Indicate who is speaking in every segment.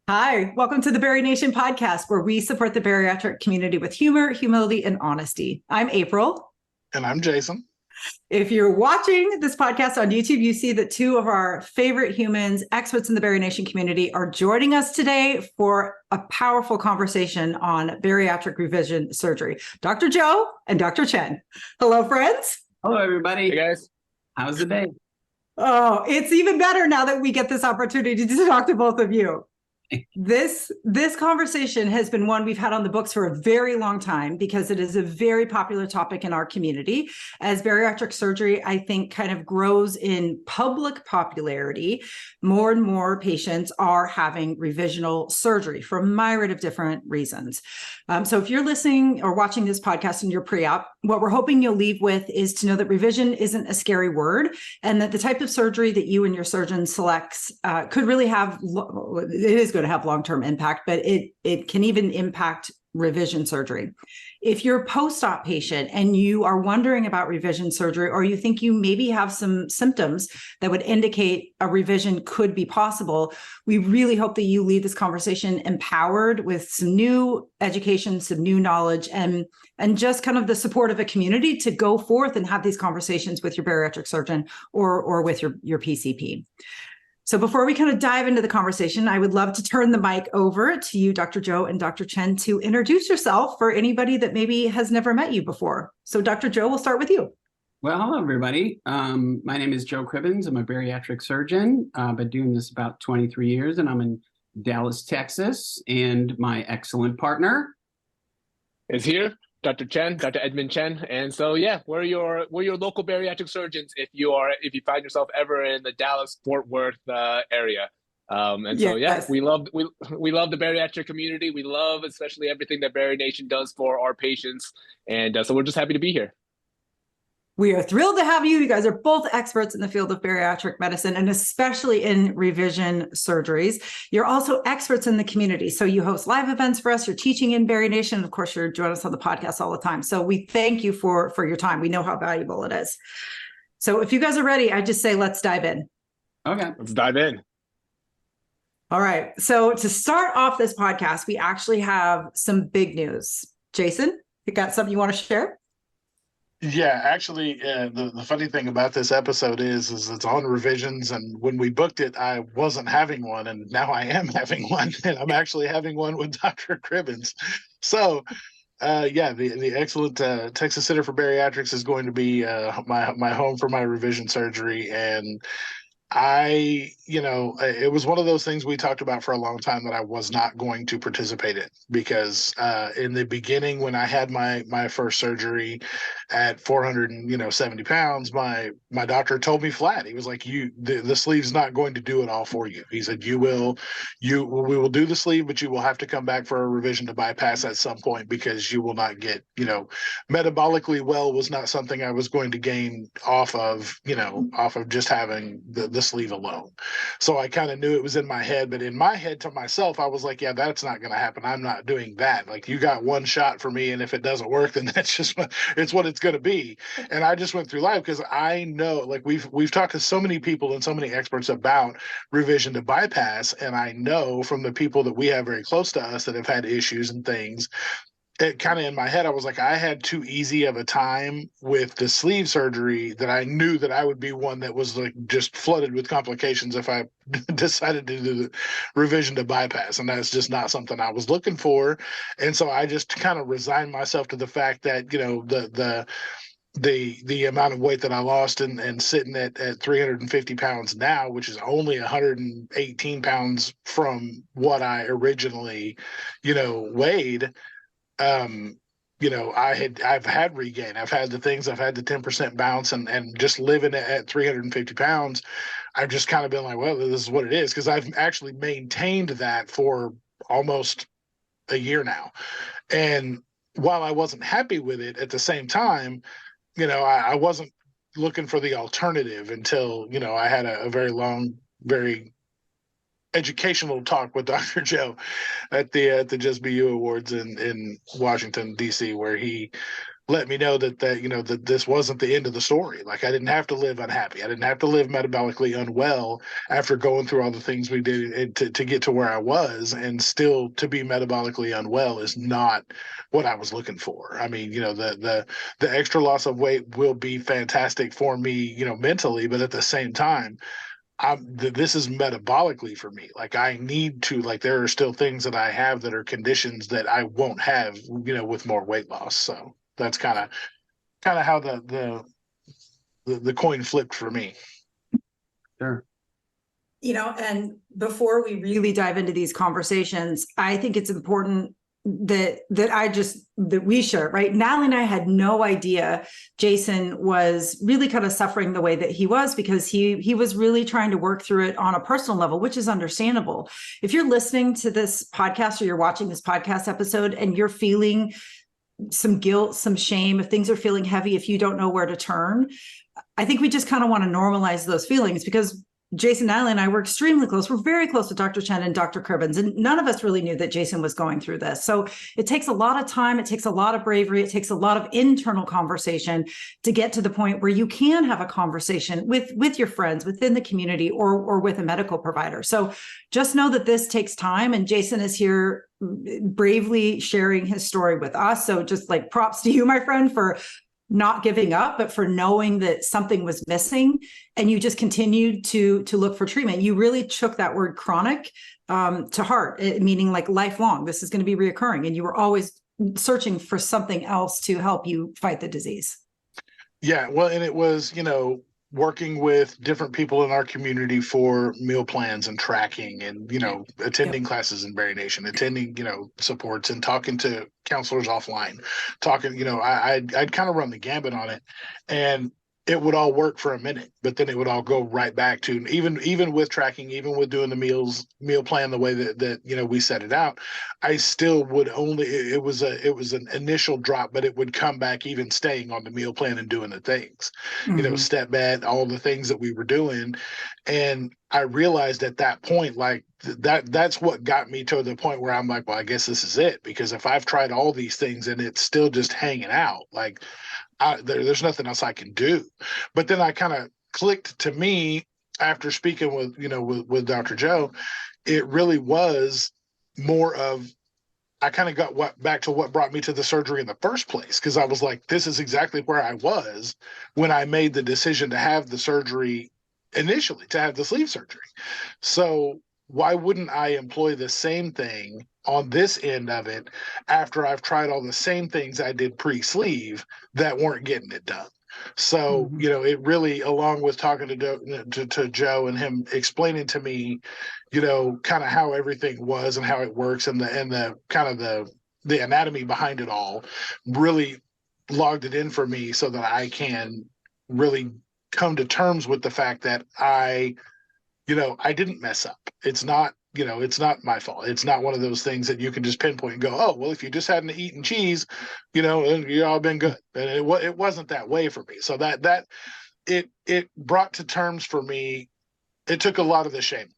Speaker 1: Hi, welcome to the BariNation podcast, where we support the bariatric community with humor, humility, and honesty. I'm April.
Speaker 2: And I'm Jason.
Speaker 1: If you're watching this podcast on YouTube, you see that two of our favorite humans, experts in the BariNation community, are joining us today for a powerful conversation on bariatric revision surgery. Dr. Joe and Dr. Chen. Hello, friends.
Speaker 3: Hello, everybody.
Speaker 2: Hey, guys.
Speaker 3: How's the day?
Speaker 1: Oh, it's even better now that we get this opportunity to talk to both of you. This conversation has been one we've had on the books for a very long time because it is a very popular topic in our community. As bariatric surgery, I think, kind of grows in public popularity, more and more patients are having revisional surgery for a myriad of different reasons. So if you're listening or watching this podcast and you're pre-op, what we're hoping you'll leave with is to know that revision isn't a scary word, and that the type of surgery that you and your surgeon selects could really have, it is going to have long-term impact, but it can even impact revision surgery. If you're a post-op patient and you are wondering about revision surgery, or you think you maybe have some symptoms that would indicate a revision could be possible, we really hope that you leave this conversation empowered with some new education, some new knowledge, and just kind of the support of a community to go forth and have these conversations with your bariatric surgeon or with your PCP. So before we kind of dive into the conversation, I would love to turn the mic over to you, Dr. Joe and Dr. Chen, to introduce yourself for anybody that maybe has never met you before. So Dr. Joe, we'll start with you.
Speaker 3: Well, hello, everybody. My name is Joe Cribbins. I'm a bariatric surgeon. I've been doing this about 23 years, and I'm in Dallas, Texas. And my excellent partner
Speaker 4: is here, Dr. Chen, Dr. Edmund Chen. And so, yeah, we're your local bariatric surgeons if you find yourself ever in the Dallas-Fort Worth area.
Speaker 1: Yes.
Speaker 4: We love the bariatric community. We love especially everything that BariNation does for our patients. And so we're just happy to be here.
Speaker 1: We are thrilled to have you. You guys are both experts in the field of bariatric medicine, and especially in revision surgeries. You're also experts in the community. So you host live events for us. You're teaching in BariNation. And of course, you're joining us on the podcast all the time. So we thank you for your time. We know how valuable it is. So if you guys are ready, I just say, let's dive in.
Speaker 3: Okay.
Speaker 4: Let's dive in.
Speaker 1: All right. So to start off this podcast, we actually have some big news. Jason, you got something you want to share?
Speaker 2: Yeah, actually, the funny thing about this episode is it's on revisions, and when we booked it, I wasn't having one, and now I am having one, and I'm actually having one with Dr. Cribbins. So, the excellent Texas Center for Bariatrics is going to be my home for my revision surgery, and it was one of those things we talked about for a long time that I was not going to participate in because in the beginning, when I had my first surgery at 470 pounds, my doctor told me flat. He was like, the sleeve's not going to do it all for you. He said, we will do the sleeve, but you will have to come back for a revision to bypass at some point because you will not get, metabolically well was not something I was going to gain off of just having the sleeve alone. So I kind of knew it was in my head, but in my head to myself, I was like, yeah, that's not going to happen. I'm not doing that. Like, you got one shot for me, and if it doesn't work, then that's just what it's going to be. And I just went through life because I know, like, we've talked to so many people and so many experts about revision to bypass, and I know from the people that we have very close to us that have had issues and things, it kind of in my head, I was like, I had too easy of a time with the sleeve surgery that I knew that I would be one that was like just flooded with complications if I decided to do the revision to bypass. And that's just not something I was looking for. And so I just kind of resigned myself to the fact that, the amount of weight that I lost and sitting at 350 pounds now, which is only 118 pounds from what I originally, weighed. I've had regain. I've had the things. I've had the 10% bounce, and just living at 350 pounds, I've just kind of been like, well, this is what it is, because I've actually maintained that for almost a year now. And while I wasn't happy with it, at the same time, I wasn't looking for the alternative until, I had a very long, very educational talk with Dr. Joe at the Just Be You Awards in Washington, D.C., where he let me know that this wasn't the end of the story. Like, I didn't have to live unhappy. I didn't have to live metabolically unwell after going through all the things we did to get to where I was, and still to be metabolically unwell is not what I was looking for. I mean, the extra loss of weight will be fantastic for me, mentally, but at the same time, this is metabolically for me. Like, I need to, like, there are still things that I have that are conditions that I won't have, with more weight loss. So that's kind of how the coin flipped for me.
Speaker 3: Sure.
Speaker 1: And before we really dive into these conversations, I think it's important that we share, right? Natalie and I had no idea Jason was really kind of suffering the way that he was, because he was really trying to work through it on a personal level, which is understandable. If you're listening to this podcast or you're watching this podcast episode and you're feeling some guilt, some shame, if things are feeling heavy, if you don't know where to turn, I think we just kind of want to normalize those feelings, because Jason, Natalie, and I were extremely close. We're very close to Dr. Chen and Dr. Cribbins, and none of us really knew that Jason was going through this. So it takes a lot of time. It takes a lot of bravery. It takes a lot of internal conversation to get to the point where you can have a conversation with your friends within the community or with a medical provider. So just know that this takes time, and Jason is here bravely sharing his story with us. So just like props to you, my friend, for not giving up, but for knowing that something was missing, and you just continued to look for treatment. You really took that word chronic to heart, meaning like lifelong. This is going to be reoccurring, and you were always searching for something else to help you fight the disease.
Speaker 2: Yeah, well, and it was, working with different people in our community for meal plans and tracking, and attending classes in BariNation, attending supports, and talking to counselors offline, talking I'd kind of run the gambit on it, and it would all work for a minute, but then it would all go right back to, even with tracking, even with doing the meal plan the way that we set it out, I still would only, it was an initial drop, but it would come back, even staying on the meal plan and doing the things, step bed, all the things that we were doing. And I realized at that point, like that's what got me to the point where I'm like, well, I guess this is it, because if I've tried all these things and it's still just hanging out, like, there's nothing else I can do. But then I kind of clicked to me after speaking with Dr. Joe. It really was more of, I kind of got back to what brought me to the surgery in the first place, because I was like, this is exactly where I was when I made the decision to have the surgery initially, to have the sleeve surgery. So why wouldn't I employ the same thing on this end of it after I've tried all the same things I did pre-sleeve that weren't getting it done? So, it really, along with talking to Joe and him explaining to me, kind of how everything was and how it works, and the kind of the anatomy behind it all, really logged it in for me so that I can really come to terms with the fact that I didn't mess up. It's not, it's not my fault. It's not one of those things that you can just pinpoint and go, oh, well, if you just hadn't eaten cheese, you all been good. And it wasn't that way for me. So that it brought to terms for me. It took a lot of the shame.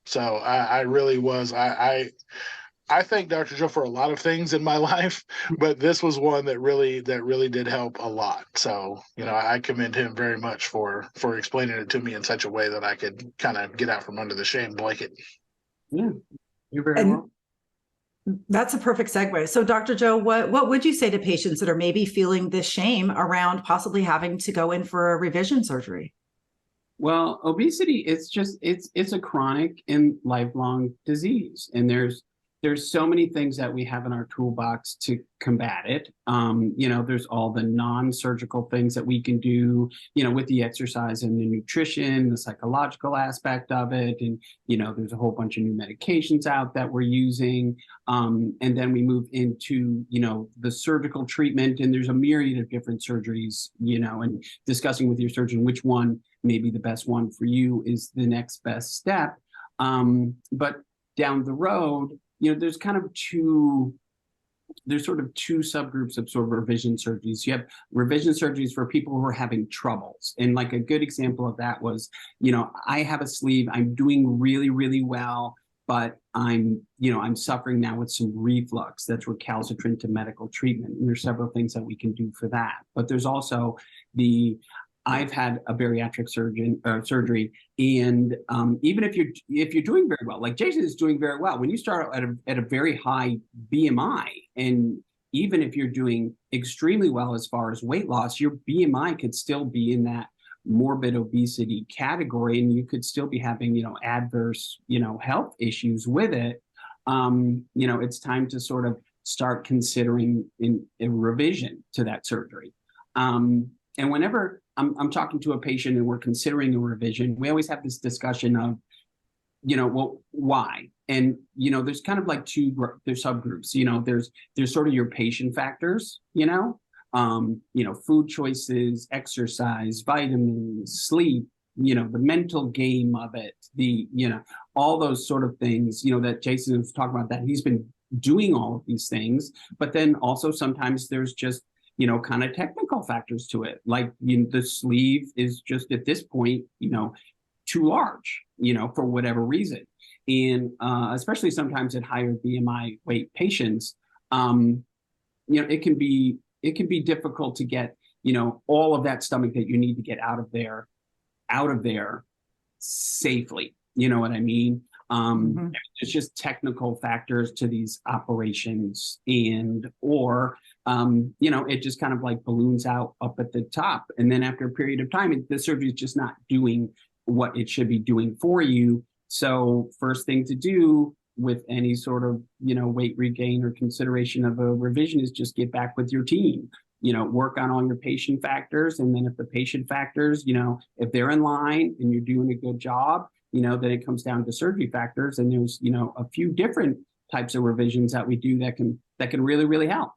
Speaker 2: So I really was, I thank Dr. Joe for a lot of things in my life, but this was one that really did help a lot. So, I commend him very much for explaining it to me in such a way that I could kind of get out from under the shame blanket.
Speaker 3: Yeah, you're very welcome.
Speaker 1: That's a perfect segue. So Dr. Joe, what would you say to patients that are maybe feeling this shame around possibly having to go in for a revision surgery?
Speaker 3: Well, obesity, it's a chronic and lifelong disease, and there's so many things that we have in our toolbox to combat it. There's all the non-surgical things that we can do, with the exercise and the nutrition, the psychological aspect of it. And, there's a whole bunch of new medications out that we're using. And then we move into, the surgical treatment, and there's a myriad of different surgeries, and discussing with your surgeon which one may be the best one for you is the next best step. But down the road, there's sort of two subgroups of sort of revision surgeries. You have revision surgeries for people who are having troubles. And like a good example of that was, I have a sleeve, I'm doing really, really well. but I'm suffering now with some reflux that's recalcitrant to medical treatment. And there's several things that we can do for that. But there's also I've had a bariatric surgery, and even if you're doing very well, like Jason is doing very well, when you start at a very high BMI, and even if you're doing extremely well as far as weight loss, your BMI could still be in that morbid obesity category, and you could still be having adverse health issues with it. It's time to sort of start considering a revision to that surgery. And whenever I'm talking to a patient and we're considering a revision, we always have this discussion of, well, why? And, there's kind of like there's subgroups, there's sort of your patient factors, food choices, exercise, vitamins, sleep, the mental game of it, all those sort of things, that Jason was talking about, that he's been doing all of these things. But then also sometimes there's just, kind of technical factors to it. Like, the sleeve is just at this point, too large, for whatever reason. And especially sometimes at higher BMI weight patients, it can be difficult to get, all of that stomach that you need to get out of there safely. You know what I mean? It's just technical factors to these operations, or it just kind of like balloons out up at the top. And then after a period of time, the surgery is just not doing what it should be doing for you. So first thing to do with any sort of, weight regain or consideration of a revision is just get back with your team, work on all your patient factors. And then if the patient factors, if they're in line and you're doing a good job, then it comes down to surgery factors. And there's, a few different types of revisions that we do that can really, really help.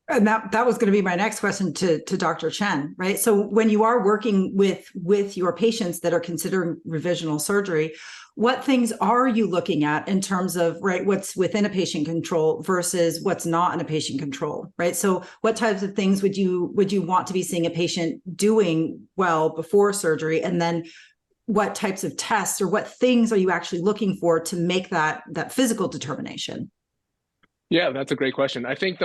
Speaker 1: And that was going to be my next question to Dr. Chen, right? So when you are working with your patients that are considering revisional surgery, what things are you looking at in terms of, right, what's within a patient control versus what's not in a patient control, right? So what types of things would you want to be seeing a patient doing well before surgery? And then what types of tests or what things are you actually looking for to make that physical determination?
Speaker 4: Yeah, that's a great question. I think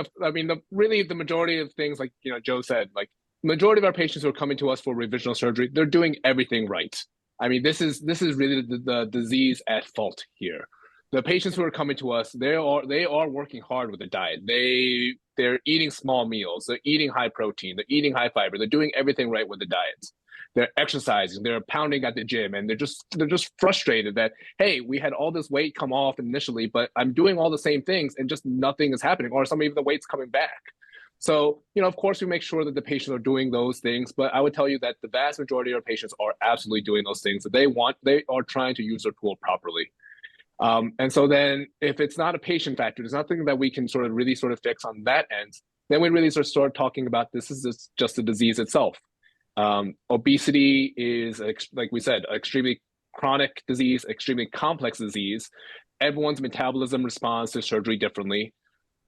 Speaker 4: really the majority of things, like Joe said, like majority of our patients who are coming to us for revisional surgery, they're doing everything right. I mean, this is really the disease at fault here. The patients who are coming to us, they are working hard with the diet. They're eating small meals, they're eating high protein, they're eating high fiber, they're doing everything right with the diets. They're exercising, they're pounding at the gym, and they're just frustrated that, hey, we had all this weight come off initially, but I'm doing all the same things and just nothing is happening, or even the weight's coming back. So, of course, we make sure that the patients are doing those things, but I would tell you that the vast majority of our patients are absolutely doing those things that they are trying to use their tool properly. And so then if it's not a patient factor, there's nothing that we can really fix on that end, then we really start talking about this is just the disease itself. Obesity is, like we said, extremely chronic disease, extremely complex disease. Everyone's metabolism responds to surgery differently.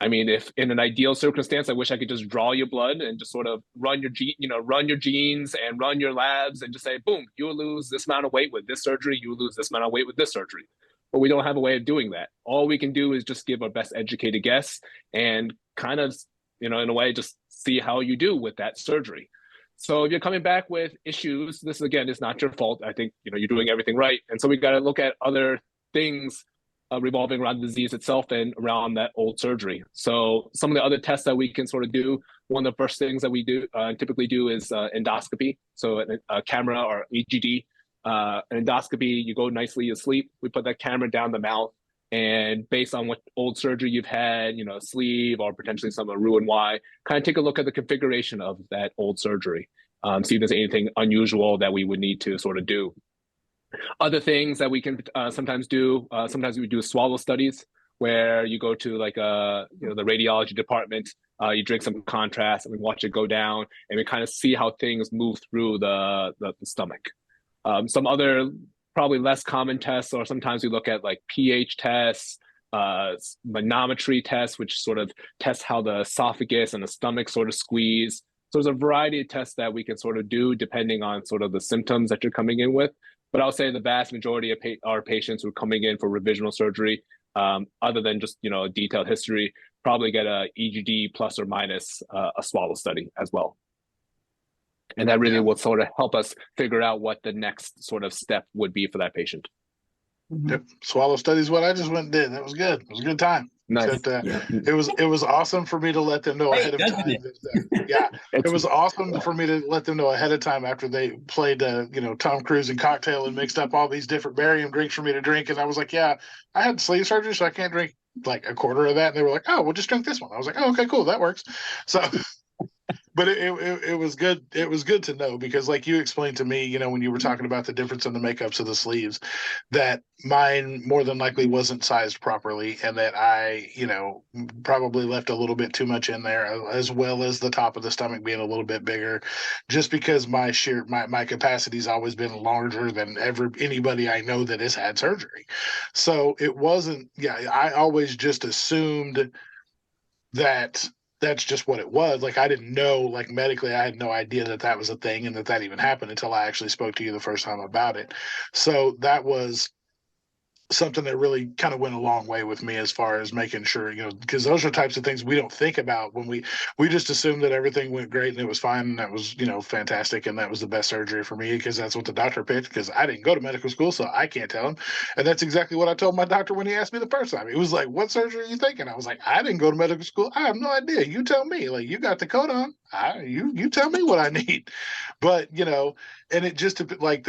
Speaker 4: I mean, if in an ideal circumstance, I wish I could just draw your blood and just sort of run your genes and run your labs and just say, boom, you'll lose this amount of weight with this surgery, you lose this amount of weight with this surgery. But we don't have a way of doing that. All we can do is just give our best educated guess and kind of, in a way, just see how you do with that surgery. So if you're coming back with issues, this again is not your fault. I think you're doing everything right, and so we got to look at other things revolving around the disease itself and around that old surgery. So some of the other tests that we can sort of do. One of the first things that we do typically do is endoscopy. So a camera or EGD. An endoscopy, you go nicely to sleep. We put that camera down the mouth, and based on what old surgery you've had, sleeve or potentially some Roux-en-Y, kind of take a look at the configuration of that old surgery, see if there's anything unusual that we would need to sort of do. Other things that we can sometimes do, sometimes we do swallow studies where you go to like the radiology department, you drink some contrast and we watch it go down and we kind of see how things move through the stomach. Some other probably less common tests, or sometimes we look at like pH tests, manometry tests, which sort of test how the esophagus and the stomach sort of squeeze. So there's a variety of tests that we can sort of do depending on sort of the symptoms that you're coming in with. But I'll say the vast majority of our patients who are coming in for revisional surgery, other than just, a detailed history, probably get a EGD plus or minus a swallow study as well. And that really will sort of help us figure out what the next sort of step would be for that patient.
Speaker 2: Yep. Swallow study is what I just went and did. That was good. It was a good time.
Speaker 4: Nice.
Speaker 2: But, it was awesome for me to let them know ahead of time. It was awesome for me to let them know ahead of time after they played, Tom Cruise and Cocktail and mixed up all these different barium drinks for me to drink. And I was like, I had sleeve surgery, so I can't drink like a quarter of that. And they were like, oh, we'll just drink this one. I was like, oh, okay, cool. That works. So, but it was good. It was good to know because like you explained to me, when you were talking about the difference in the makeups of the sleeves, that mine more than likely wasn't sized properly and that I, probably left a little bit too much in there, as well as the top of the stomach being a little bit bigger, just because my capacity's always been larger than anybody I know that has had surgery. So it wasn't, I always just assumed that that's just what it was. Like, I didn't know, like medically, I had no idea that that was a thing and that even happened until I actually spoke to you the first time about it. So that was something that really kind of went a long way with me as far as making sure, because those are types of things we don't think about when we just assume that everything went great and it was fine and that was, fantastic and that was the best surgery for me because that's what the doctor picked, because I didn't go to medical school, so I can't tell him. And that's exactly what I told my doctor when he asked me the first time. He was like, what surgery are you thinking? I was like, I didn't go to medical school. I have no idea. You tell me. Like, you got the coat on. You tell me what I need. But, and it just like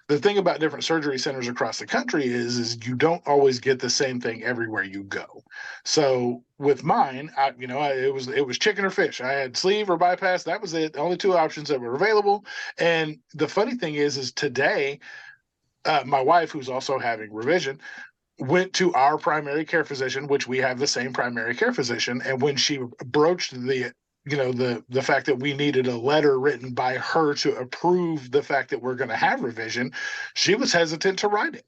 Speaker 2: the thing about different surgery centers across the country is you don't always get the same thing everywhere you go. So with mine, it was chicken or fish. I had sleeve or bypass. That was it. The only two options that were available. And the funny thing is today, my wife, who's also having revision, went to our primary care physician, which we have the same primary care physician. And when she broached the fact that we needed a letter written by her to approve the fact that we're going to have revision, she was hesitant to write it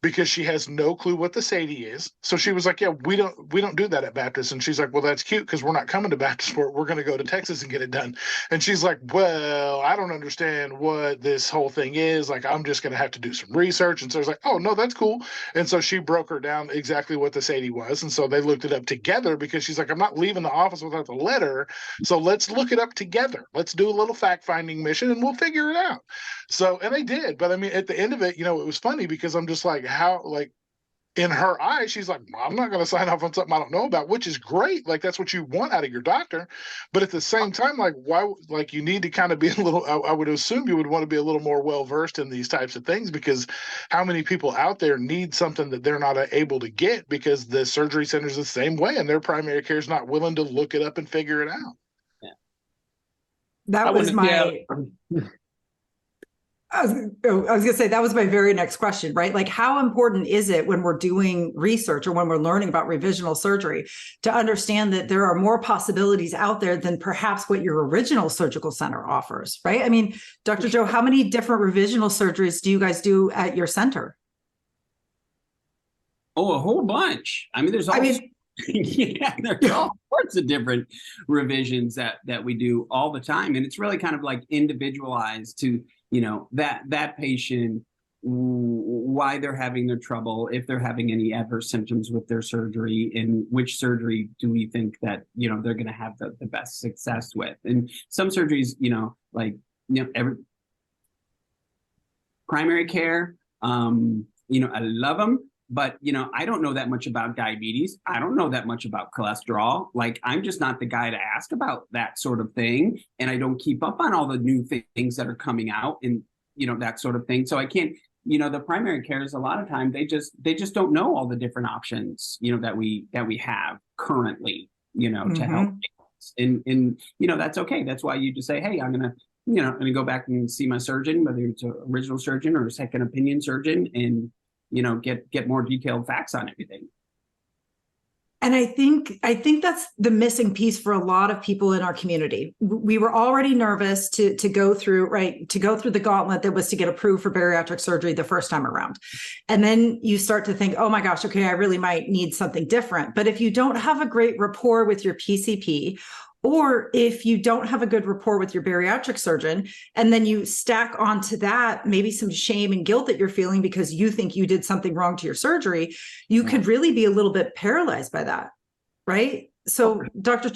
Speaker 2: because she has no clue what the SADI is. So she was like, yeah, we don't do that at Baptist. And she's like, well, that's cute because we're not coming to Baptist for it. We're going to go to Texas and get it done. And she's like, well, I don't understand what this whole thing is. Like, I'm just going to have to do some research. And so I was like, oh, no, that's cool. And so she broke her down exactly what the SADI was. And so they looked it up together because she's like, I'm not leaving the office without the letter. So let's look it up together. Let's do a little fact-finding mission and we'll figure it out. So, and they did. But I mean, at the end of it, it was funny because I'm just like, how, like, in her eyes, she's like, I'm not going to sign off on something I don't know about, which is great. Like, that's what you want out of your doctor. But at the same time, like, why, like, you need to kind of be a little, I would assume you would want to be a little more well-versed in these types of things, because how many people out there need something that they're not able to get because the surgery center's the same way and their primary care is not willing to look it up and figure it out.
Speaker 3: Yeah.
Speaker 1: That was my... I was going to say, that was my very next question, right? Like, how important is it when we're doing research or when we're learning about revisional surgery to understand that there are more possibilities out there than perhaps what your original surgical center offers, right? I mean, Dr. Joe, how many different revisional surgeries do you guys do at your center?
Speaker 3: Oh, a whole bunch. I mean, there's there's all sorts of different revisions that we do all the time. And it's really kind of like individualized to that patient, why they're having their trouble, if they're having any adverse symptoms with their surgery, and which surgery do we think that, they're going to have the best success with. And some surgeries, every primary care, I love them. But, I don't know that much about diabetes. I don't know that much about cholesterol. Like, I'm just not the guy to ask about that sort of thing. And I don't keep up on all the new things that are coming out and, that sort of thing. So I can't, the primary cares, a lot of time, they just don't know all the different options, that we have currently, to help. And, that's okay. That's why you just say, hey, I'm going to go back and see my surgeon, whether it's an original surgeon or a second opinion surgeon, and get more detailed facts on everything.
Speaker 1: And I think that's the missing piece for a lot of people in our community. We were already nervous to go through the gauntlet that was to get approved for bariatric surgery the first time around. And then you start to think, oh my gosh, okay, I really might need something different. But if you don't have a great rapport with your PCP, Or if you don't have a good rapport with your bariatric surgeon, and then you stack onto that maybe some shame and guilt that you're feeling because you think you did something wrong to your surgery, you could really be a little bit paralyzed by that, right? So, Dr.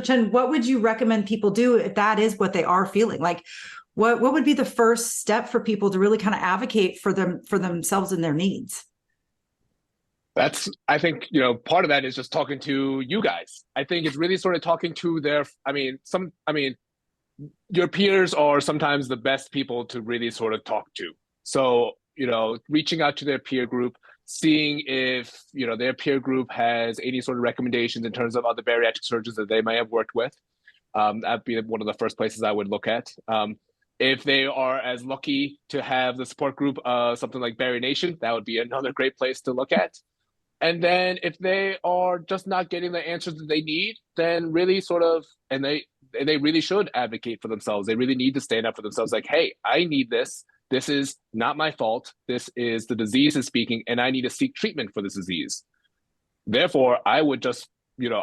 Speaker 1: Chen, what would you recommend people do if that is what they are feeling? Like, what would be the first step for people to really kind of advocate for themselves and their needs?
Speaker 4: I think, part of that is just talking to you guys. I think it's really sort of talking to your peers are sometimes the best people to really sort of talk to. So, reaching out to their peer group, seeing if, their peer group has any sort of recommendations in terms of other bariatric surgeons that they might have worked with. That'd be one of the first places I would look at. If they are as lucky to have the support group, something like BariNation, that would be another great place to look at. And then if they are just not getting the answers that they need, then really they really should advocate for themselves. They really need to stand up for themselves. Like, hey, I need this. This is not my fault. This is the disease is speaking, and I need to seek treatment for this disease. Therefore, I would just,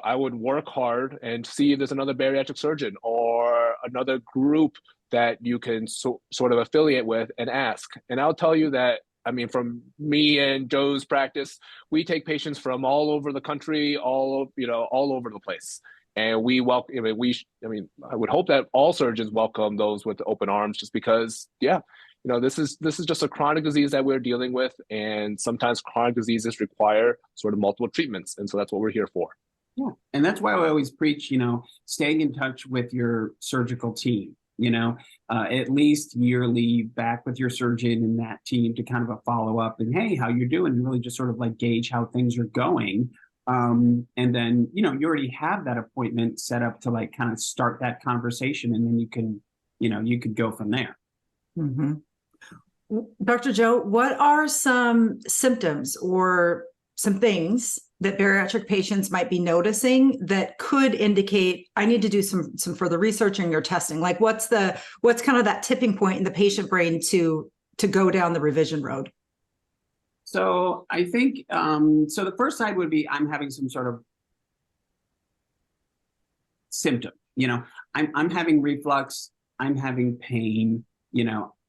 Speaker 4: I would work hard and see if there's another bariatric surgeon or another group that you can sort of affiliate with and ask. And I'll tell you that, from me and Joe's practice, we take patients from all over the country, all over the place. And we welcome, I would hope that all surgeons welcome those with open arms, just because, this is just a chronic disease that we're dealing with. And sometimes chronic diseases require sort of multiple treatments. And so that's what we're here for.
Speaker 3: Yeah. And that's why I always preach, staying in touch with your surgical team. At least yearly back with your surgeon and that team to kind of a follow up and, hey, how you're doing, and really just sort of like gauge how things are going. And then, you already have that appointment set up to like kind of start that conversation, and then you could go from there.
Speaker 1: Mm-hmm. Dr. Joe, what are some symptoms or some things that bariatric patients might be noticing that could indicate I need to do some further researching or testing? Like what's kind of that tipping point in the patient brain to go down the revision road?
Speaker 3: So I think, so the first side would be, I'm having some sort of symptom, I'm having reflux, I'm having pain,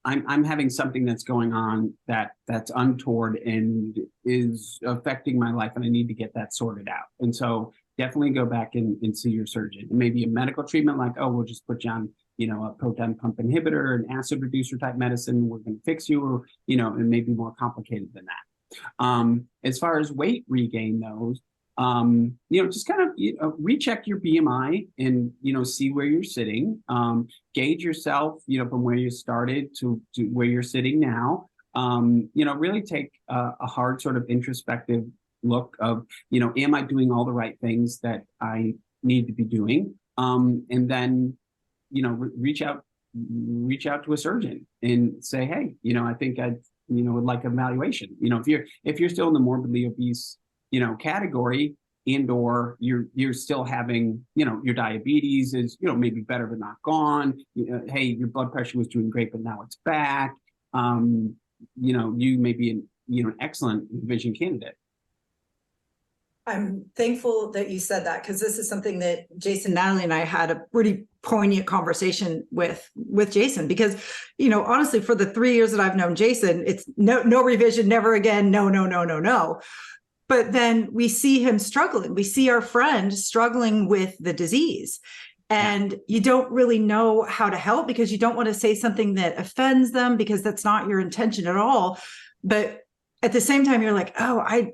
Speaker 3: I'm having something that's going on that's untoward and is affecting my life, and I need to get that sorted out. And so definitely go back and see your surgeon. Maybe a medical treatment like, oh, we'll just put you on, a proton pump inhibitor, an acid reducer type medicine. We're going to fix you, or, it may be more complicated than that. As far as weight regain goes, just kind of, recheck your BMI and, see where you're sitting, gauge yourself, from where you started to where you're sitting now, really take a hard sort of introspective look of, am I doing all the right things that I need to be doing? And then, reach out to a surgeon and say, hey, I think I, would like an evaluation. If you're still in the morbidly obese category, and or you're still having, your diabetes is, maybe better but not gone. Hey, your blood pressure was doing great, but now it's back. You may be an excellent revision candidate.
Speaker 1: I'm thankful that you said that, because this is something that Jason, Natalie, and I had a pretty poignant conversation with Jason, because, honestly, for the 3 years that I've known Jason, it's no revision, never again, no. But then we see him struggling. We see our friend struggling with the disease, and you don't really know how to help, because you don't want to say something that offends them, because that's not your intention at all. But at the same time, you're like, oh, I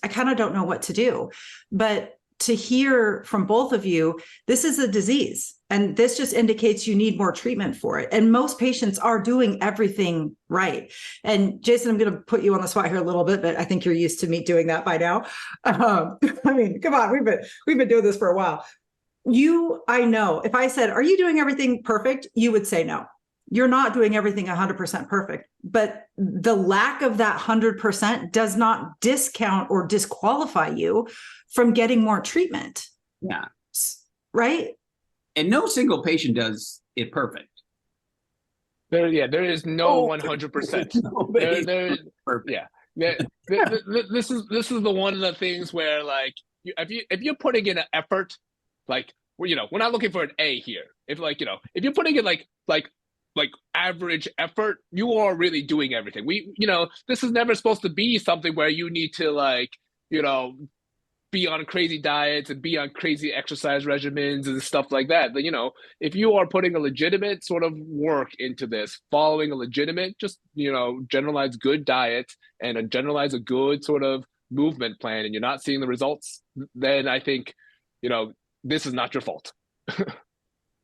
Speaker 1: kind of don't know what to do. But to hear from both of you, this is a disease, and this just indicates you need more treatment for it. And most patients are doing everything right. And Jason, I'm going to put you on the spot here a little bit, but I think you're used to me doing that by now. Come on, we've been doing this for a while. I know if I said, are you doing everything perfect? You would say no. You're not doing everything 100% perfect, but the lack of that 100% does not discount or disqualify you from getting more treatment.
Speaker 3: Yeah.
Speaker 1: Right?
Speaker 3: And no single patient does it perfect.
Speaker 4: There is no 100%.
Speaker 3: Perfect.
Speaker 4: Yeah. This is the one of the things where, like, if you're putting in an effort, like, we're not looking for an A here. If if you're putting it like average effort, you are really doing everything. This is never supposed to be something where you need to be on crazy diets and be on crazy exercise regimens and stuff like that. But if you are putting a legitimate sort of work into this, following a legitimate, just generalized good diet and a generalized good sort of movement plan, and you're not seeing the results, then I think this is not your fault.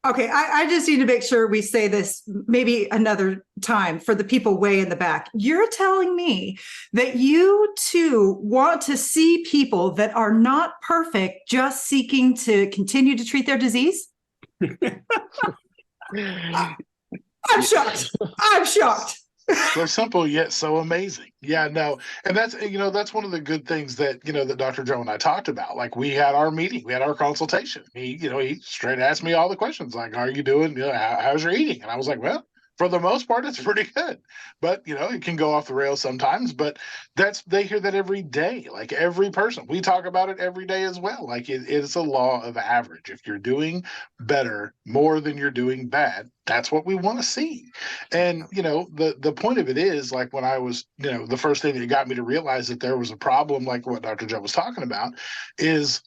Speaker 1: Okay, I just need to make sure we say this maybe another time for the people way in the back. You're telling me that you too want to see people that are not perfect just seeking to continue to treat their disease? I'm shocked. I'm shocked.
Speaker 2: So simple yet so amazing. Yeah, no, and that's one of the good things that that Dr. Joe and I talked about. Like, we had our meeting, we had our consultation. He straight asked me all the questions, like, "How are you doing? How's your eating?" And I was like, "Well, for the most part, it's pretty good, but it can go off the rails sometimes." But they hear that every day. Like, every person, we talk about it every day as well. Like, it's a law of average. If you're doing better more than you're doing bad, that's what we want to see. And the point of it is, like, when I was the first thing that got me to realize that there was a problem, like what Dr. Joe was talking about, is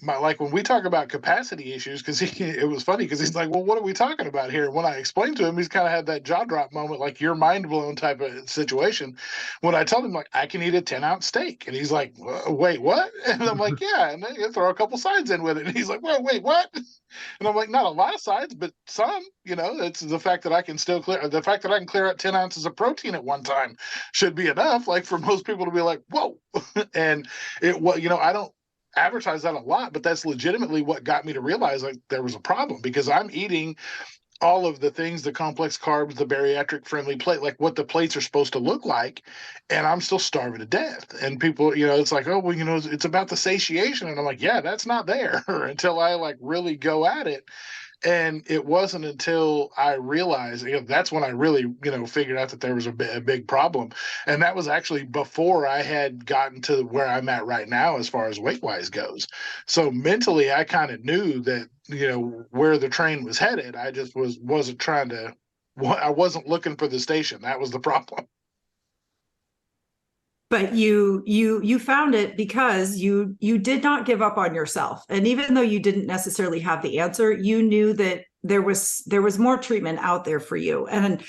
Speaker 2: like, when we talk about capacity issues, because it was funny because he's like, "Well, what are we talking about here?" And when I explained to him, he's kind of had that jaw drop moment, like, you're mind blown type of situation. When I told him, like, I can eat a 10-ounce steak, and he's like, "Wait, what?" And I'm like, "Yeah," and then you throw a couple sides in with it, and he's like, "Well, wait, what?" And I'm like, "Not a lot of sides, but some. It's the fact that I can clear out 10 ounces of protein at one time should be enough, like, for most people to be like, whoa." And I don't advertise that a lot, but that's legitimately what got me to realize, like, there was a problem, because I'm eating all of the things, the complex carbs, the bariatric friendly plate, like what the plates are supposed to look like, and I'm still starving to death. And people, it's like, "Oh, well, it's about the satiation." And I'm like, "Yeah, that's not there," until I, like, really go at it. And it wasn't until I realized, that's when I really, figured out that there was a big problem. And that was actually before I had gotten to where I'm at right now as far as weight-wise goes. So mentally, I kind of knew that, where the train was headed. I just I wasn't looking for the station. That was the problem.
Speaker 1: But you found it because you did not give up on yourself. And even though you didn't necessarily have the answer, you knew that there was more treatment out there for you. And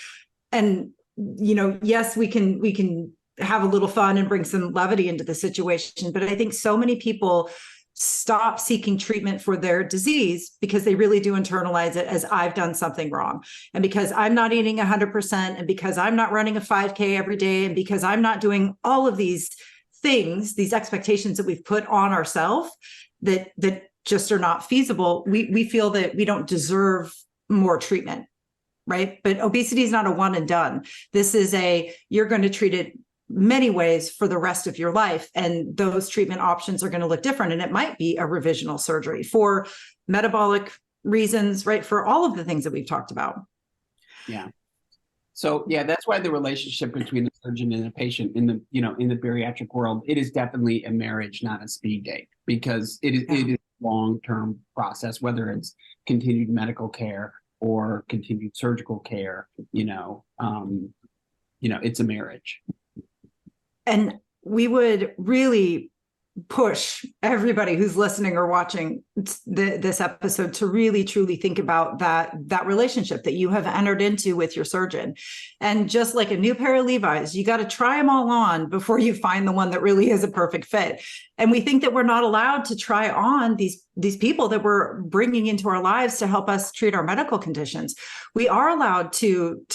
Speaker 1: yes, we can have a little fun and bring some levity into the situation, but I think so many people stop seeking treatment for their disease because they really do internalize it as, "I've done something wrong. And because I'm not eating 100%, and because I'm not running a 5K every day, and because I'm not doing all of these things, these expectations that we've put on ourselves that just are not feasible, we feel that we don't deserve more treatment." Right? But obesity is not a one and done. This is you're going to treat it many ways for the rest of your life. And those treatment options are going to look different. And it might be a revisional surgery for metabolic reasons, right? For all of the things that we've talked about.
Speaker 3: Yeah. So yeah, that's why the relationship between the surgeon and the patient in the bariatric world, it is definitely a marriage, not a speed date, because it is a long-term process, whether it's continued medical care or continued surgical care, it's a marriage.
Speaker 1: And we would really push everybody who's listening or watching this episode to really truly think about that relationship that you have entered into with your surgeon. And just like a new pair of Levi's, you got to try them all on before you find the one that really is a perfect fit. And we think that we're not allowed to try on these people that we're bringing into our lives to help us treat our medical conditions. We are allowed to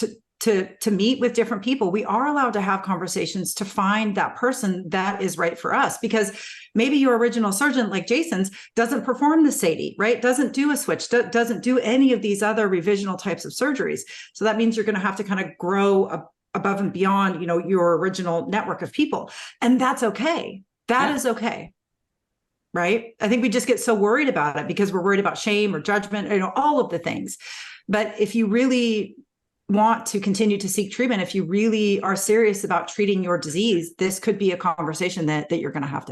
Speaker 1: meet with different people. We are allowed to have conversations to find that person that is right for us, because maybe your original surgeon, like Jason's, doesn't perform the SATI, right? Doesn't do a switch, doesn't do any of these other revisional types of surgeries. So that means you're going to have to kind of grow above and beyond, your original network of people. And that's okay. That is okay. Right? I think we just get so worried about it because we're worried about shame or judgment, all of the things. But if you really want to continue to seek treatment, if you really are serious about treating your disease, this could be a conversation that you're going to have.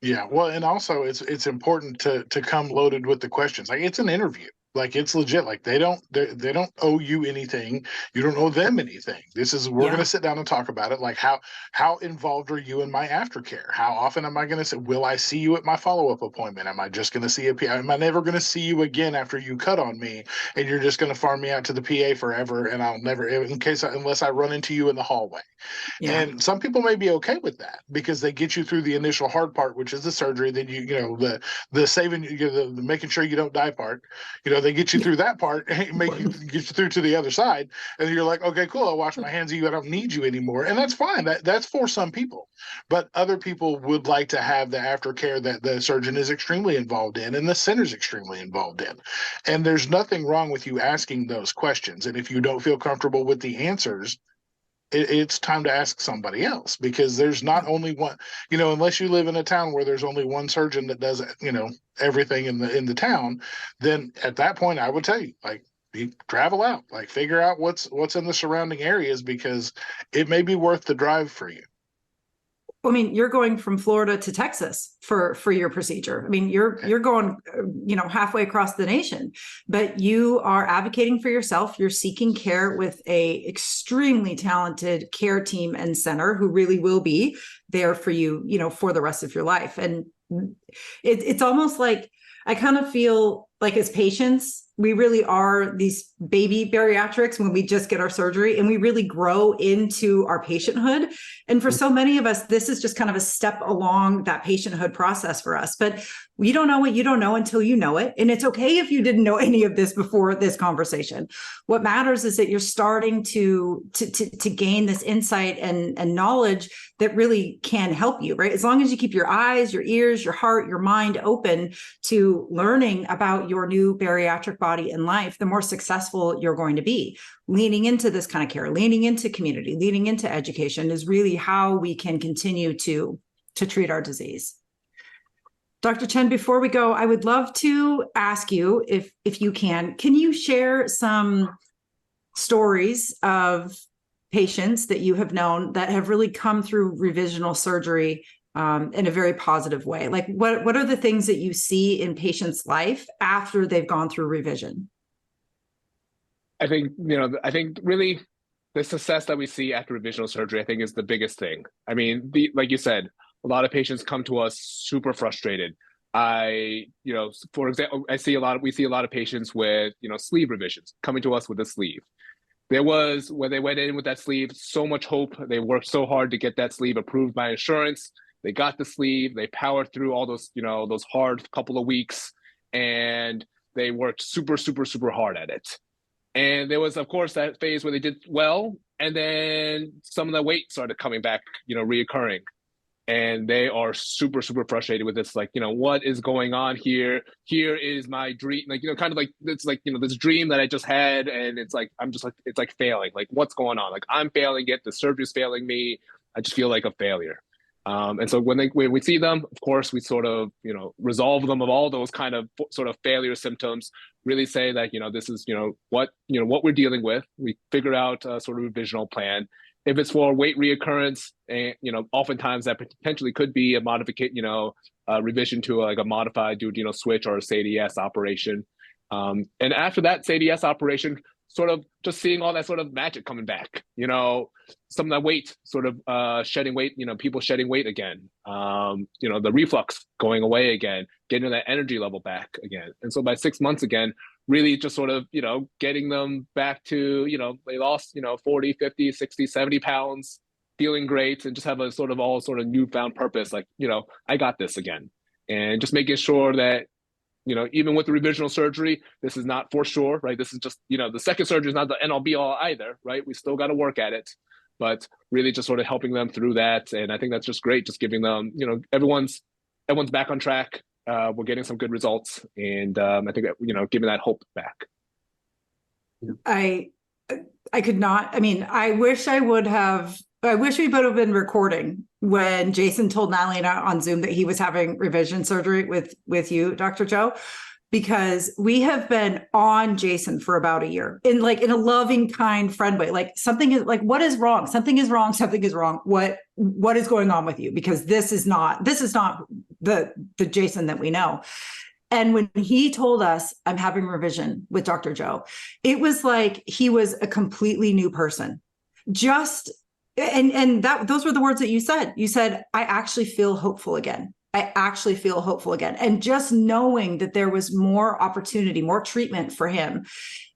Speaker 2: Yeah, well, and also it's important to come loaded with the questions. Like it's an interview. Like it's legit. Like they don't owe you anything. You don't owe them anything. This is we're
Speaker 1: Yeah.
Speaker 2: gonna sit down and talk about it. Like how involved are you in my aftercare? How often am I gonna say, will I see you at my follow-up appointment? Am I just gonna see a PA? Am I never gonna see you again after you cut on me and you're just gonna farm me out to the PA forever and I'll never unless I run into you in the hallway.
Speaker 1: Yeah.
Speaker 2: And some people may be okay with that because they get you through the initial hard part, which is the surgery. Then you know the saving, the making sure you don't die part. You know, they get you through that part, and get you through to the other side, and you're like, okay, cool. I'll wash my hands of you. I don't need you anymore, and that's fine. That's for some people, but other people would like to have the aftercare that the surgeon is extremely involved in, and the center's extremely involved in. And there's nothing wrong with you asking those questions. And if you don't feel comfortable with the answers, it's time to ask somebody else, because there's not only one, you know, unless you live in a town where there's only one surgeon that does, you know, everything in the town, then at that point I would tell you, like, you travel out, like figure out what's in the surrounding areas, because it may be worth the drive for you.
Speaker 1: I mean, you're going from Florida to Texas for your procedure. I mean, you're going, you know, halfway across the nation, but you are advocating for yourself. You're seeking care with a extremely talented care team and center who really will be there for you, you know, for the rest of your life. And it's almost like I kind of feel like as patients, we really are these baby bariatrics when we just get our surgery, and we really grow into our patienthood. And for so many of us, this is just kind of a step along that patienthood process for us. But you don't know what you don't know until you know it. And it's okay if you didn't know any of this before this conversation. What matters is that you're starting to gain this insight and knowledge that really can help you, right? As long as you keep your eyes, your ears, your heart, your mind open to learning about your new bariatric body and life, the more successful you're going to be. Leaning into this kind of care, leaning into community, leaning into education is really how we can continue to treat our disease. Dr. Chen, before we go, I would love to ask you, if you can you share some stories of patients that you have known that have really come through revisional surgery in a very positive way? Like what are the things that you see in patients' life after they've gone through revision?
Speaker 4: I think, I think really the success that we see after revisional surgery, I think, is the biggest thing. I mean, like you said, a lot of patients come to us super frustrated. For example, we see a lot of patients with, sleeve revisions coming to us with a sleeve. There was, when they went in with that sleeve, so much hope. They worked so hard to get that sleeve approved by insurance. They got the sleeve, they powered through all those, those hard couple of weeks, and they worked super, super, super hard at it. And there was, of course, that phase where they did well, and then some of the weight started coming back, reoccurring. And they are super, super frustrated with this. Like, what is going on here? Here is my dream. Like, kind of like, it's like, this dream that I just had. And it's like, it's like failing. Like, what's going on? Like, I'm failing it. The surgery's failing me. I just feel like a failure. And so when we see them, of course, we sort of, resolve them of all those kind of sort of failure symptoms, really say that, this is, what we're dealing with. We figure out a sort of revisional plan. If it's for weight reoccurrence, oftentimes that potentially could be a modification, revision to like a modified duodenal switch or a SADS operation. And after that SADS operation, sort of just seeing all that sort of magic coming back, some of that weight sort of shedding weight, people shedding weight again, the reflux going away again, getting that energy level back again. And so by 6 months again, really just sort of, getting them back to, they lost, 40, 50, 60, 70 pounds, feeling great, and just have a sort of all sort of newfound purpose, like, I got this again. And just making sure that, even with the revisional surgery, this is not for sure, right? This is just, the second surgery is not the end all be all either, right? We still got to work at it, but really just sort of helping them through that. And I think that's just great. Just giving them, everyone's back on track. We're getting some good results. And I think, giving that hope back.
Speaker 1: I could not, I wish we would have been recording when Jason told Nalina on Zoom that he was having revision surgery with you, Dr. Joe, because we have been on Jason for about a year in a loving, kind friend way. Like something is like, what is wrong? Something is wrong. Something is wrong. What is going on with you? Because this is not the Jason that we know. And when he told us, I'm having revision with Dr. Joe, it was like he was a completely new person. Those were the words that you said. You said, I actually feel hopeful again. I actually feel hopeful again. And just knowing that there was more opportunity, more treatment for him,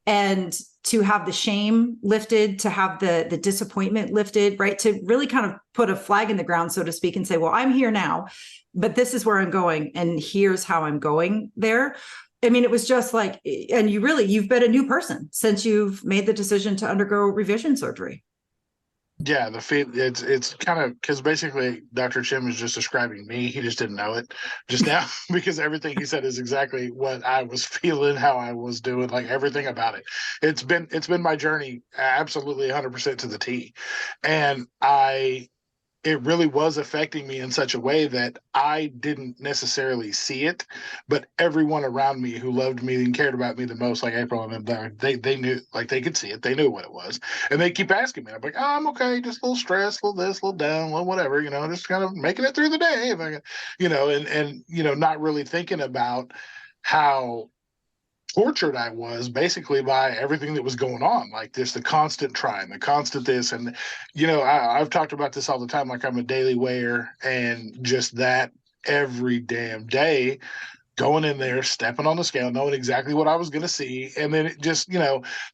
Speaker 1: and to have the shame lifted, to have the disappointment lifted, right? To really kind of put a flag in the ground, so to speak, and say, well, I'm here now, but this is where I'm going, and here's how I'm going there. I mean, it was just like, and you've been a new person since you've made the decision to undergo revision surgery.
Speaker 2: Yeah, it's kind of, because basically Dr. Chen was just describing me. He just didn't know it just now because everything he said is exactly what I was feeling, how I was doing, like everything about it. It's been my journey absolutely 100% to the T. And it really was affecting me in such a way that I didn't necessarily see it, but everyone around me who loved me and cared about me the most, like April and them, they knew, like they could see it. They knew what it was. And they keep asking me. I'm like, oh, I'm okay. Just a little stressed, a little this, a little down, a little whatever, just kind of making it through the day. If I can, and not really thinking about how tortured I was basically by everything that was going on, like this, the constant trying, the constant this. And, I've talked about this all the time, like I'm a daily weigher, and just that every damn day going in there, stepping on the scale, knowing exactly what I was going to see. And then it just,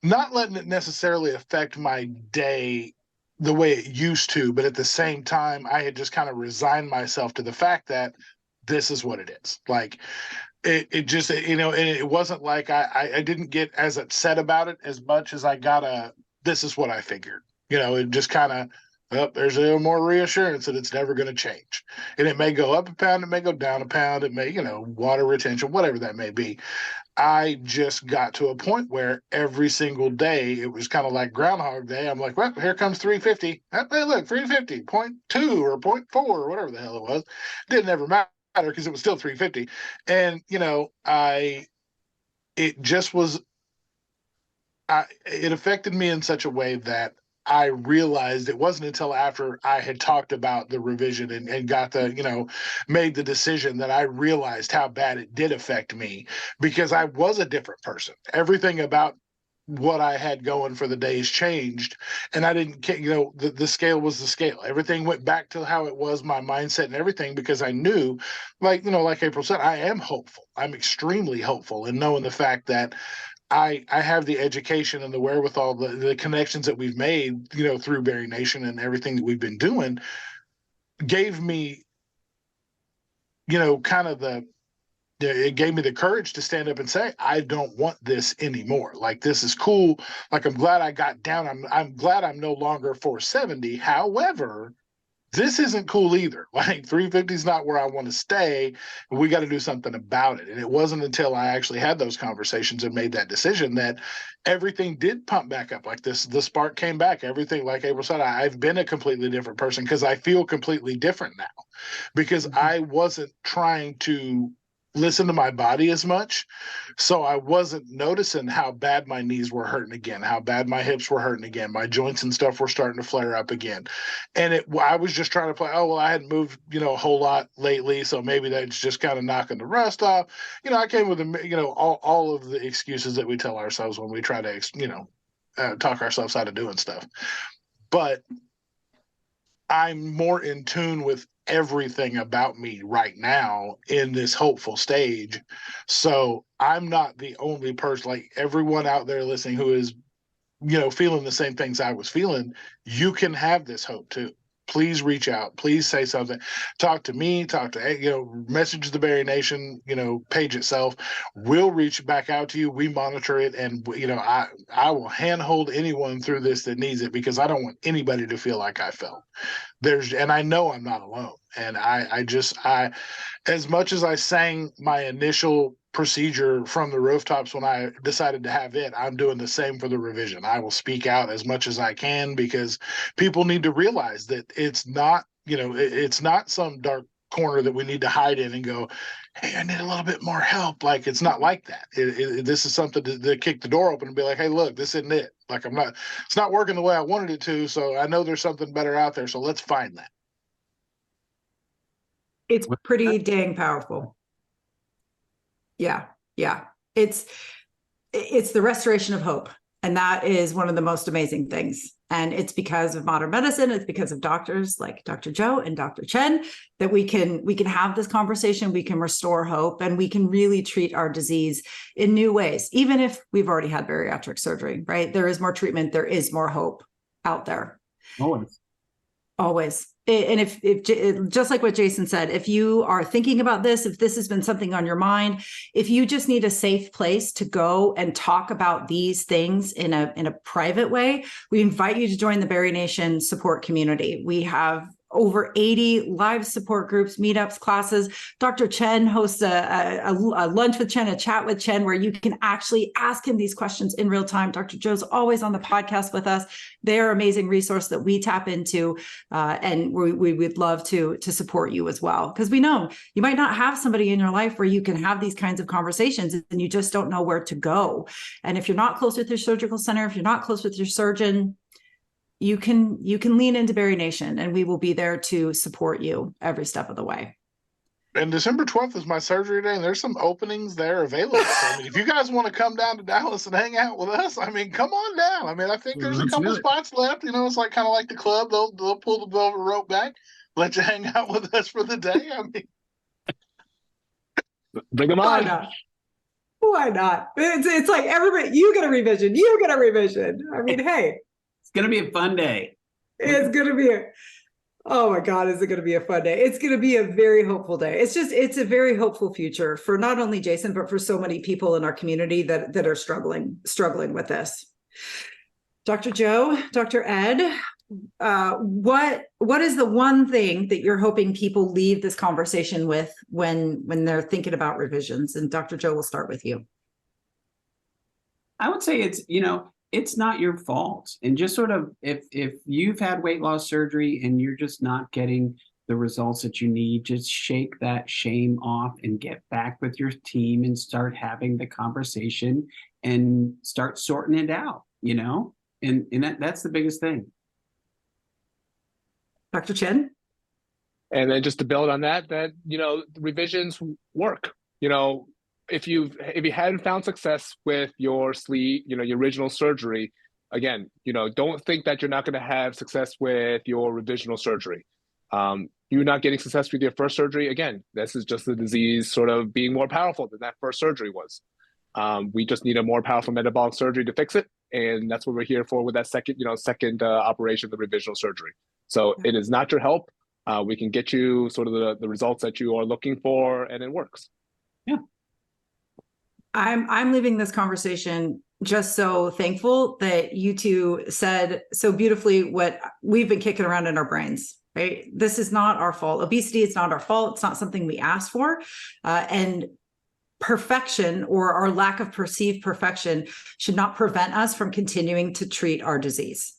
Speaker 2: not letting it necessarily affect my day the way it used to. But at the same time, I had just kind of resigned myself to the fact that this is what it is. Like, it just, and it wasn't like I didn't get as upset about it as much as I got this is what I figured. It just kind of, there's a little more reassurance that it's never going to change. And it may go up a pound, it may go down a pound, it may, water retention, whatever that may be. I just got to a point where every single day it was kind of like Groundhog Day. I'm like, well, here comes 350. Hey, look, 350, 0.2 or 0.4 or whatever the hell it was. Didn't ever matter because it was still 350. And, it affected me in such a way that I realized it wasn't until after I had talked about the revision and got made the decision that I realized how bad it did affect me, because I was a different person. Everything about what I had going for the days changed, and I didn't, the scale was the scale. Everything went back to how it was, my mindset and everything, because I knew, like April said, I am hopeful. I'm extremely hopeful, and knowing the fact that I have the education and the wherewithal, the connections that we've made, through BariNation and everything that we've been doing, gave me, it gave me the courage to stand up and say, I don't want this anymore. Like, this is cool. Like, I'm glad I got down. I'm glad I'm no longer 470. However, this isn't cool either. Like, 350 is not where I want to stay. We got to do something about it. And it wasn't until I actually had those conversations and made that decision that everything did pump back up. Like the spark came back. Everything, like April said, I've been a completely different person because I feel completely different now, because I wasn't trying to listen to my body as much. So I wasn't noticing how bad my knees were hurting again, how bad my hips were hurting again. My joints and stuff were starting to flare up again. And I was just trying to play, oh, well, I hadn't moved, a whole lot lately, so maybe that's just kind of knocking the rust off. I came with, all of the excuses that we tell ourselves when we try to, talk ourselves out of doing stuff. But I'm more in tune with everything about me right now in this hopeful stage. So I'm not the only person, like everyone out there listening who is, feeling the same things I was feeling. You can have this hope too. Please reach out. Please say something. Talk to me, message the BariNation, page itself. We'll reach back out to you. We monitor it. And, I will handhold anyone through this that needs it, because I don't want anybody to feel like I felt. And I know I'm not alone. And I as much as I sang my initial procedure from the rooftops when I decided to have it, I'm doing the same for the revision. I will speak out as much as I can, because people need to realize that it's not, it's not some dark corner that we need to hide in and go, hey, I need a little bit more help. Like, it's not like that. This is something to kick the door open and be like, hey, look, this isn't it. Like, it's not working the way I wanted it to. So I know there's something better out there. So let's find that.
Speaker 1: It's pretty dang powerful. Yeah. Yeah. It's the restoration of hope. And that is one of the most amazing things. And it's because of modern medicine. It's because of doctors like Dr. Joe and Dr. Chen that we can have this conversation. We can restore hope, and we can really treat our disease in new ways. Even if we've already had bariatric surgery, right? There is more treatment. There is more hope out there. Always. And if just like what Jason said, if you are thinking about this, if this has been something on your mind, if you just need a safe place to go and talk about these things in a private way, we invite you to join the BariNation support community. We have over 80 live support groups, meetups, classes. Dr. Chen hosts a lunch with Chen, a chat with Chen, where you can actually ask him these questions in real time. Dr. Joe's always on the podcast with us. They're an amazing resource that we tap into, and we would love to support you as well. Because we know you might not have somebody in your life where you can have these kinds of conversations, and you just don't know where to go. And if you're not close with your surgical center, if you're not close with your surgeon, you can lean into BariNation, and we will be there to support you every step of the way.
Speaker 2: And December 12th is my surgery day, and there's some openings there available. So, I mean, if you guys want to come down to Dallas and hang out with us, I mean, come on down. I mean, I think there's a couple spots left. You know, it's like kind of like the club. They'll pull the velvet rope back, let you hang out with us for the day. I mean,
Speaker 4: bring them on.
Speaker 1: Why not? It's like everybody, you get a revision. You get a revision. I mean, hey.
Speaker 3: It's going to be a fun day.
Speaker 1: It's going to be oh my God, is it going to be a fun day? It's going to be a very hopeful day. It's a very hopeful future for not only Jason, but for so many people in our community that are struggling with this. Dr. Joe, Dr. Ed, what is the one thing that you're hoping people leave this conversation with when they're thinking about revisions? And Dr. Joe, we'll start with you.
Speaker 3: I would say it's not your fault. And just sort of, if you've had weight loss surgery and you're just not getting the results that you need, just shake that shame off and get back with your team and start having the conversation and start sorting it out, and that's the biggest thing.
Speaker 1: Dr. Chen?
Speaker 4: And then just to build on that, revisions work. If you hadn't found success with your sleeve, your original surgery, again, don't think that you're not going to have success with your revisional surgery. You're not getting success with your first surgery. Again, this is just the disease sort of being more powerful than that first surgery was. We just need a more powerful metabolic surgery to fix it, and that's what we're here for with that second operation, the revisional surgery. So it is not your help. We can get you sort of the results that you are looking for, and it works.
Speaker 3: Yeah.
Speaker 1: I'm leaving this conversation just so thankful that you two said so beautifully what we've been kicking around in our brains, right? This is not our fault. Obesity, it's not our fault. It's not something we asked for. And perfection, or our lack of perceived perfection, should not prevent us from continuing to treat our disease.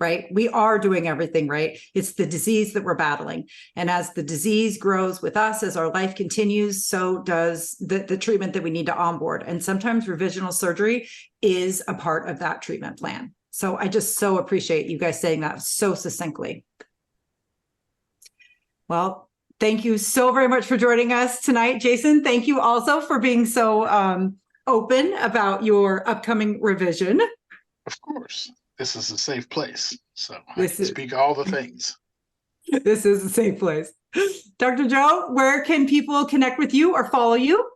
Speaker 1: Right? We are doing everything right. It's the disease that we're battling. And as the disease grows with us, as our life continues, so does the treatment that we need to onboard. And sometimes revisional surgery is a part of that treatment plan. So I just so appreciate you guys saying that so succinctly. Well, thank you so very much for joining us tonight. Jason, thank you also for being so open about your upcoming revision.
Speaker 2: Of course. This is a safe place, so I can speak all the things.
Speaker 1: This is a safe place. Dr. Joe, where can people connect with you or follow you?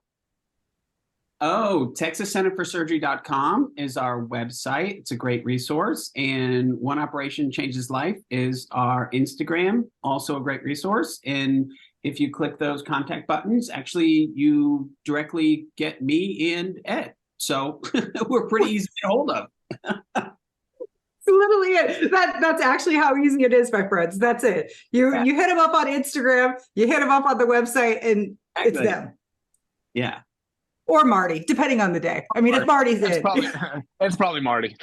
Speaker 3: TexasCenterForSurgery.com is our website. It's a great resource. And One Operation Changes Life is our Instagram, also a great resource. And if you click those contact buttons, actually, you directly get me and Ed. So we're pretty easy to get hold of.
Speaker 1: Literally it. That's actually how easy it is, my friends. That's it. You hit them up on Instagram, you hit them up on the website, and it's them.
Speaker 3: Yeah.
Speaker 1: Or Marty, depending on the day. I mean, if Marty's in.
Speaker 4: It's probably Marty.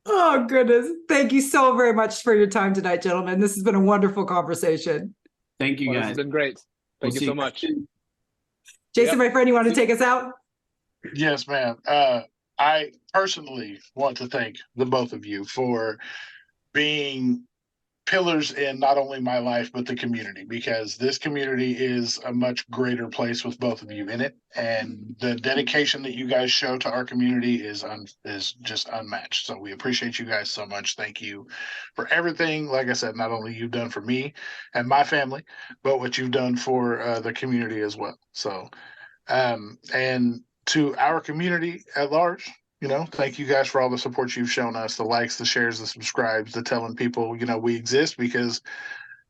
Speaker 1: Oh, goodness. Thank you so very much for your time tonight, gentlemen. This has been a wonderful conversation.
Speaker 3: Thank you, guys.
Speaker 4: It's been great. Thank you so much.
Speaker 1: Jason, my friend, you want to take us out?
Speaker 2: Yes, ma'am. I personally want to thank the both of you for being pillars in not only my life but the community, because this community is a much greater place with both of you in it, and the dedication that you guys show to our community is just unmatched. So we appreciate you guys so much. Thank you for everything, like I said, not only you've done for me and my family, but what you've done for the community as well. So and to our community at large, thank you guys for all the support you've shown us, the likes, the shares, the subscribes, the telling people, we exist, because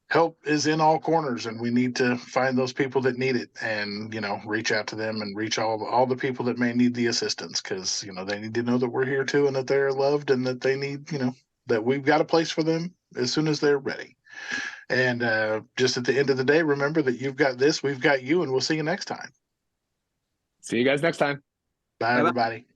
Speaker 2: help is in all corners and we need to find those people that need it, and, reach out to them and reach all the people that may need the assistance, because, they need to know that we're here too, and that they're loved, and that they need, that we've got a place for them as soon as they're ready. And just at the end of the day, remember that you've got this, we've got you, and we'll see you next time.
Speaker 4: See you guys next time.
Speaker 2: Bye, everybody.